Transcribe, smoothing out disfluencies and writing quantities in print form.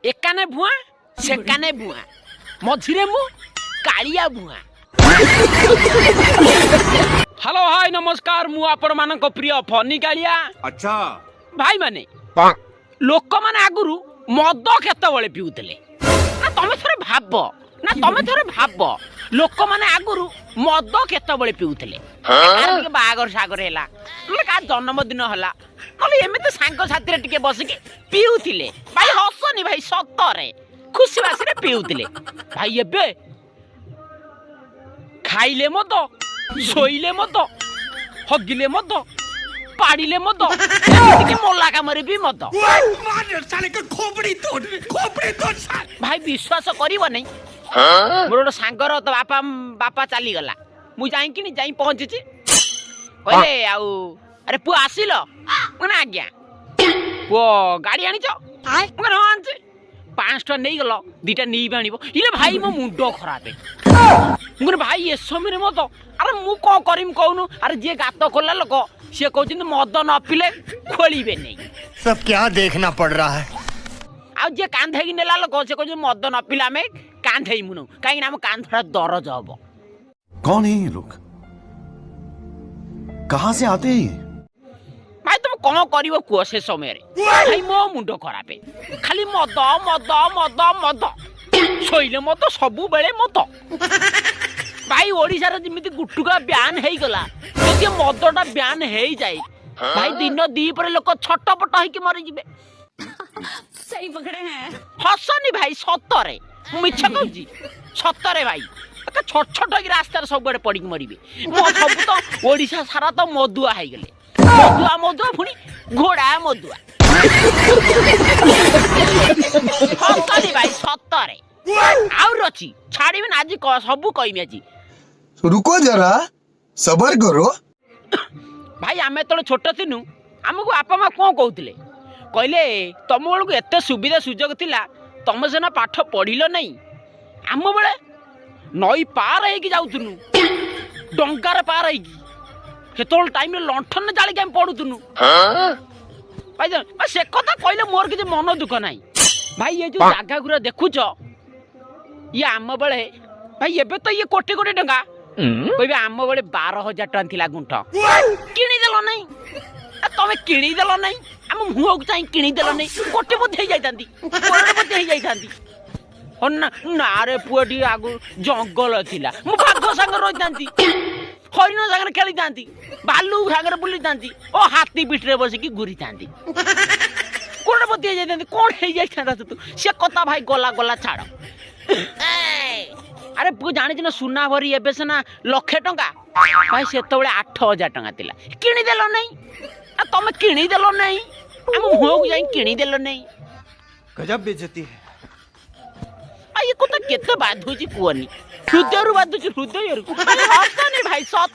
एकाने भुआ सेकाने भुआ मझिरे मु कालिया भुआ। हेलो हाय नमस्कार मु आपण मानक प्रिय फनी कालिया। अच्छा भाई माने लोक माने आगुरु मद केतबळे पिउतले ना तमे थरे भाब लोक माने आगुरु मद केतबळे पिउतले कार बागर सागर हैला नले का जन्मदिन हला नले एमे सांग साथी टिके बसिके पिउतिले भाई हसनी भाई सतरे खुशी बासी पिउतिले भाई एबे खाइले मद शोइले मद हगिले मद पाड़िले मद मोला कामरे भी मद भाई विश्वास करिव नहीं मोर सांगर तो बापा चली गला मु जाई कि नहीं जाई पहुंची कहले आउ अरे पु आसिल मने आज्ञा पु गाड़ी आनी छ मने हां आनछि 5 टका नहीं गलो दुटा नहीं बाणीबो इले भाई मो मुंडो खराब है मुने भाई ए समय मत अरे मु को करिम कहनु अरे जे गात खोला लोक से कहउछिन मद न पिले खोलिबे नहीं सब क्या देखना पड़ रहा है आ जे कांधे कि नेला लोक से कहउछिन मद न पिला में कांधे मुनो काई नाम कांधरा दरज हबो। कौन है ये लोग कहां से आते हैं भाई तुम कौन करिवो को से समय रे भाई मो मुंडो खराब है खाली मद मद मद मद सोइले मत सबु बेले मत भाई ओडिसा रे जिमिति गुटुका ब्यान हेई गला जे मदटा ब्यान हेई जाय भाई दिन दीप रे लोक छटपट होई के मरि जिबे। सही पकड़े हैं हसनी भाई सतरे मिछ कहूजी सतरे भाई छोट छोट की रास्ता सब बड़े पड़ी मरिबे मो सब तो ओडिसा सारा तो मदुआ हेई गेले मदुआ पुनी घोड़ा मदुआ हसनी भाई सतरे आउ रची छाड़ीबे ना आज सब कहिमे आज रुको जरा सबर करो भाई आमे तो छोट थिनु हमको आपा मा कोन कहउतले कहले तम बेल को एते सुविधा सुजोग थिला तम सेना पाठ पढ़िलो नहीं आम बेले नई पार है कि जाउथुनु डंकार पार है कि केतोल टाइम रे लंठन जाली के हम पढुथुनु भाई से कथा कहले मोर कि मन दुख नाही भाई ये जो जागा गुरा देखुछ ये आम बेले भाई एबे तो ये कोटी कोटी टंका कहबे आम बेले 12,000 टन थिला गुंठ किनी देलो नहीं तमे किनी देलो नहीं आम मुह को चाहि किनी देलो नहीं कोटी बध हे जाइतांती कोटी बध हे जाइतांती हन्ना ना रे पुअटी आगु जंगल थिला मु भाग संग रहितांती हरिण संग खेलितांती भालू संग बुलितांती ओ हाथी पिठ रे बसी की घुरितांती कोटी बध हे जाइतांती कोन हे जाइतांता तू से कथा भाई गला गला छाड़ अरे पु जानि छिना सुना भरी एबे सेना लक्षे टंका भाई सेतबेले 8,000 टंका थिला किनी देलो नहीं आ तमे किनी देलो नहीं हम मुह को जाई किनी देलो नहीं गजब बेइज्जती है आ ये कोता केते बाधु छी कुअनी हृदय रु बाधु छी हृदय रु हसनी भाई सत